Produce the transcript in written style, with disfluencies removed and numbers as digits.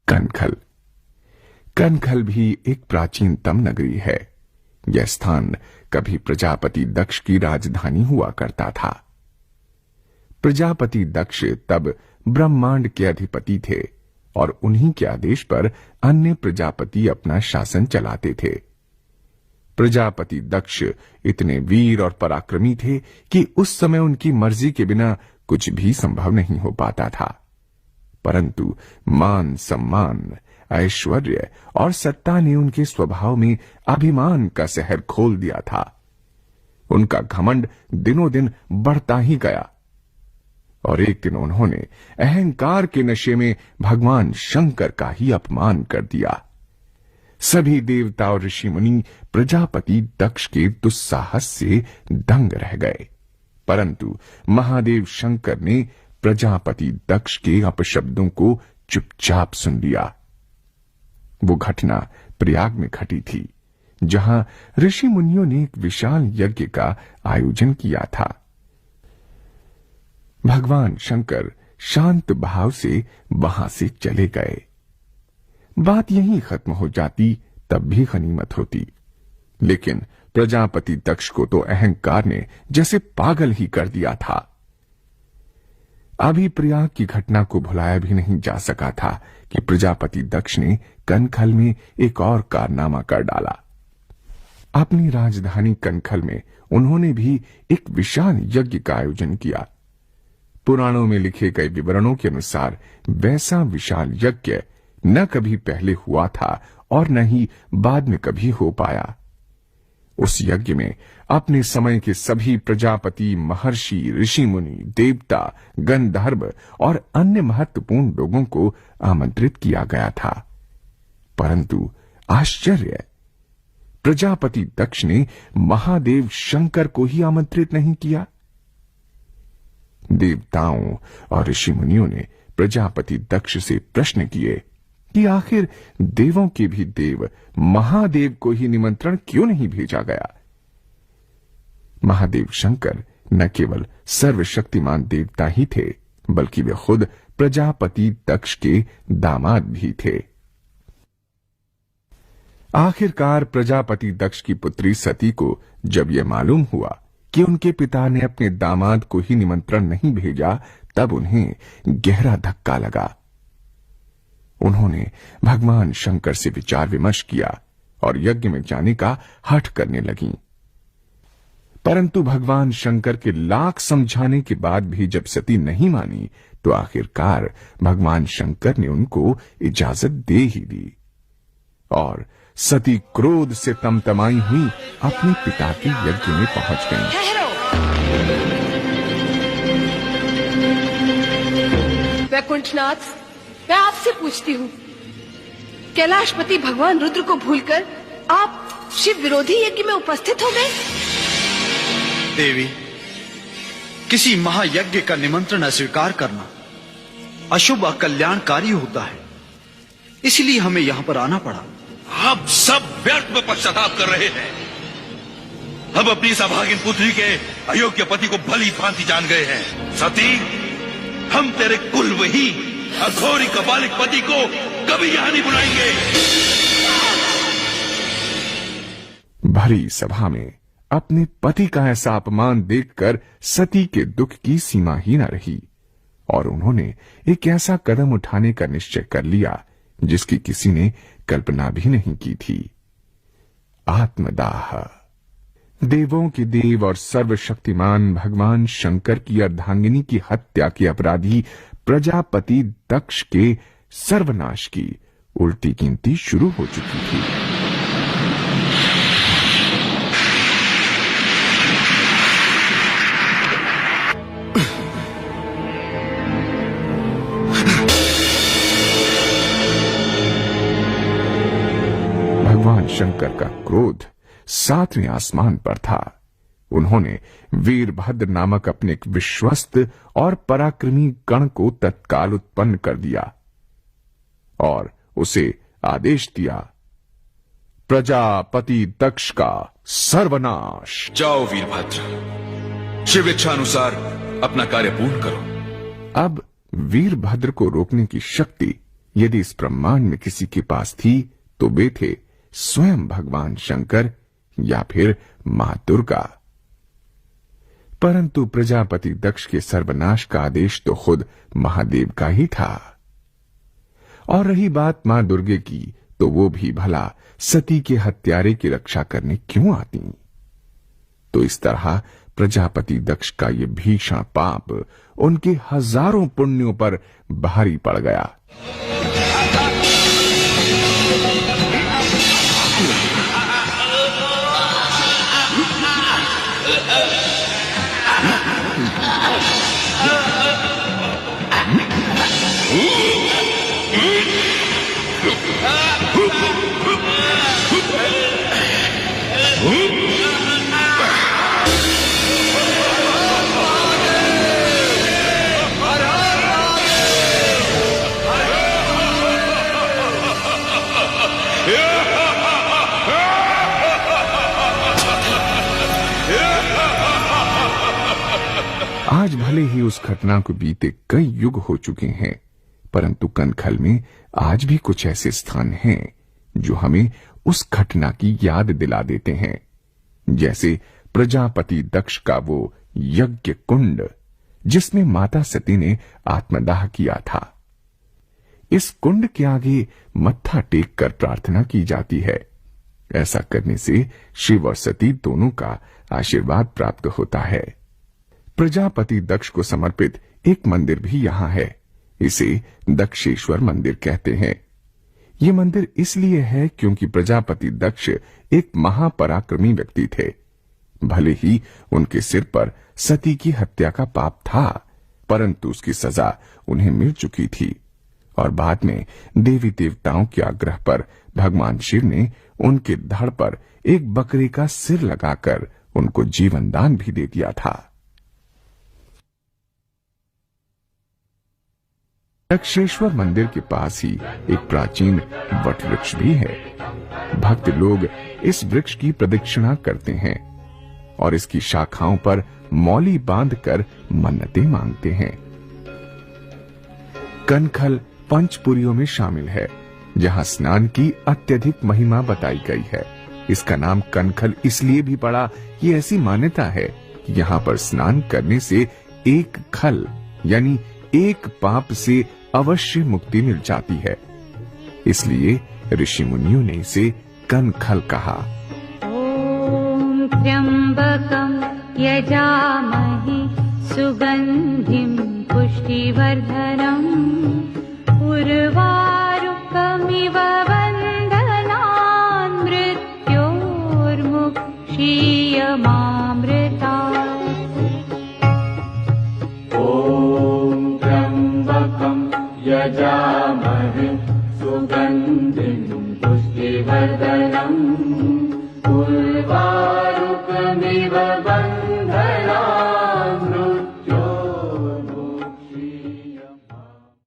कनखल। कनखल भी एक प्राचीनतम नगरी है। यह स्थान कभी प्रजापति दक्ष की राजधानी हुआ करता था। प्रजापति दक्ष तब ब्रह्मांड के अधिपति थे और उन्हीं के आदेश पर अन्य प्रजापति अपना शासन चलाते थे। प्रजापति दक्ष इतने वीर और पराक्रमी थे कि उस समय उनकी मर्जी के बिना कुछ भी संभव नहीं हो पाता था। परंतु मान सम्मान, ऐश्वर्य और सत्ता ने उनके स्वभाव में अभिमान का सहर खोल दिया था। उनका घमंड दिनों दिन बढ़ता ही गया और एक दिन उन्होंने अहंकार के नशे में भगवान शंकर का ही अपमान कर दिया। सभी देवता और ऋषि मुनि प्रजापति दक्ष के दुस्साहस से दंग रह गए, परंतु महादेव शंकर ने प्रजापति दक्ष के अपशब्दों को चुपचाप सुन लिया। वो घटना प्रयाग में घटी थी, जहां ऋषि मुनियों ने एक विशाल यज्ञ का आयोजन किया था। भगवान शंकर शांत भाव से वहां से चले गए। बात यहीं खत्म हो जाती तब भी गनीमत होती, लेकिन प्रजापति दक्ष को तो अहंकार ने जैसे पागल ही कर दिया था। अभी प्रयाग की घटना को भुलाया भी नहीं जा सका था कि प्रजापति दक्ष ने कनखल में एक और कारनामा कर डाला। अपनी राजधानी कनखल में उन्होंने भी एक विशाल यज्ञ का आयोजन किया। पुराणों में लिखे गए विवरणों के अनुसार वैसा विशाल यज्ञ न कभी पहले हुआ था और न ही बाद में कभी हो पाया। उस यज्ञ में अपने समय के सभी प्रजापति, महर्षि, ऋषि मुनि, देवता, गंधर्व और अन्य महत्वपूर्ण लोगों को आमंत्रित किया गया था। परंतु आश्चर्य, प्रजापति दक्ष ने महादेव शंकर को ही आमंत्रित नहीं किया। देवताओं और ऋषि मुनियों ने प्रजापति दक्ष से प्रश्न किए कि आखिर देवों के भी देव महादेव को ही निमंत्रण क्यों नहीं भेजा गया। महादेव शंकर न केवल सर्वशक्तिमान देवता ही थे, बल्कि वे खुद प्रजापति दक्ष के दामाद भी थे। आखिरकार प्रजापति दक्ष की पुत्री सती को जब यह मालूम हुआ कि उनके पिता ने अपने दामाद को ही निमंत्रण नहीं भेजा, तब उन्हें गहरा धक्का लगा। उन्होंने भगवान शंकर से विचार विमर्श किया और यज्ञ में जाने का हठ करने लगीं। परंतु भगवान शंकर के लाख समझाने के बाद भी जब सती नहीं मानी, तो आखिरकार भगवान शंकर ने उनको इजाजत दे ही दी और सती क्रोध से तमतमाई हुई अपने पिता के यज्ञ में पहुंच गईं। वैकुंठनाथ, मैं आपसे पूछती हूँ, कैलाशपति भगवान रुद्र को भूलकर आप शिव विरोधी यज्ञ में उपस्थित हो गए? देवी, किसी महायज्ञ का निमंत्रण अस्वीकार करना अशुभ अकल्याणकारी होता है, इसलिए हमें यहाँ पर आना पड़ा। आप सब व्यर्थ में पश्चाताप कर रहे हैं। हम अपनी इस अभागिन पुत्री के अयोग्य पति को भली भांति जान गए हैं। सती, हम तेरे कुल वही अघोरी कपालिक पति को कभी यहां नहीं बुलाएंगे। भरी सभा में अपने पति का ऐसा अपमान देखकर सती के दुख की सीमा ही न रही और उन्होंने एक ऐसा कदम उठाने का निश्चय कर लिया जिसकी किसी ने कल्पना भी नहीं की थी। आत्मदाह। देवों के देव और सर्वशक्तिमान भगवान शंकर की अर्धांगिनी की हत्या के अपराधी प्रजापति दक्ष के सर्वनाश की उल्टी गिनती शुरू हो चुकी थी। भगवान शंकर का क्रोध 7वें आसमान पर था। उन्होंने वीरभद्र नामक अपने एक विश्वस्त और पराक्रमी गण को तत्काल उत्पन्न कर दिया और उसे आदेश दिया, प्रजापति दक्ष का सर्वनाश। जाओ वीरभद्र, शिव इच्छा अनुसार अपना कार्य पूर्ण करो। अब वीरभद्र को रोकने की शक्ति यदि इस ब्रह्मांड में किसी के पास थी तो वे थे स्वयं भगवान शंकर या फिर मां दुर्गा। परंतु प्रजापति दक्ष के सर्वनाश का आदेश तो खुद महादेव का ही था। और रही बात मां दुर्गे की, तो वो भी भला सती के हत्यारे की रक्षा करने क्यों आती। तो इस तरह प्रजापति दक्ष का ये भीषण पाप उनके हजारों पुण्यों पर भारी पड़ गया। आज भले ही उस घटना को बीते कई युग हो चुके हैं, परंतु कनखल में आज भी कुछ ऐसे स्थान हैं जो हमें उस घटना की याद दिला देते हैं। जैसे प्रजापति दक्ष का वो यज्ञ कुंड जिसमें माता सती ने आत्मदाह किया था। इस कुंड के आगे मत्था टेक कर प्रार्थना की जाती है। ऐसा करने से शिव और सती दोनों का आशीर्वाद प्राप्त होता है। प्रजापति दक्ष को समर्पित एक मंदिर भी यहां है। इसे दक्षेश्वर मंदिर कहते हैं। ये मंदिर इसलिए है क्योंकि प्रजापति दक्ष एक महापराक्रमी व्यक्ति थे। भले ही उनके सिर पर सती की हत्या का पाप था, परंतु उसकी सजा उन्हें मिल चुकी थी और बाद में देवी देवताओं के आग्रह पर भगवान शिव ने उनके धड़ पर एक बकरे का सिर लगाकर उनको जीवन दान भी दे दिया था। दक्षेश्वर मंदिर के पास ही एक प्राचीन वट वृक्ष भी है। भक्त लोग इस वृक्ष की प्रदक्षिणा करते हैं और इसकी शाखाओं पर मौली बांधकर मन्नतें मांगते हैं। कनखल पंचपुरियों में शामिल है, जहां स्नान की अत्यधिक महिमा बताई गई है। इसका नाम कनखल इसलिए भी पड़ा, ये ऐसी मान्यता है कि यहाँ पर स्नान करने से एक खल यानी एक पाप से अवश्य मुक्ति मिल जाती है। इसलिए ऋषि मुनियों ने इसे कनखल कहा। ओम त्र्यंबकम यजामहे सुगंधिम पुष्टिवर्धनम उर्वारुकमिव बन्धनान् मृत्योर्मुक्षीयमामृतात्। ओम त्र्यंबकम यजामहे सुगंधिं पुष्टिवर्धनम् उर्वारुकमिव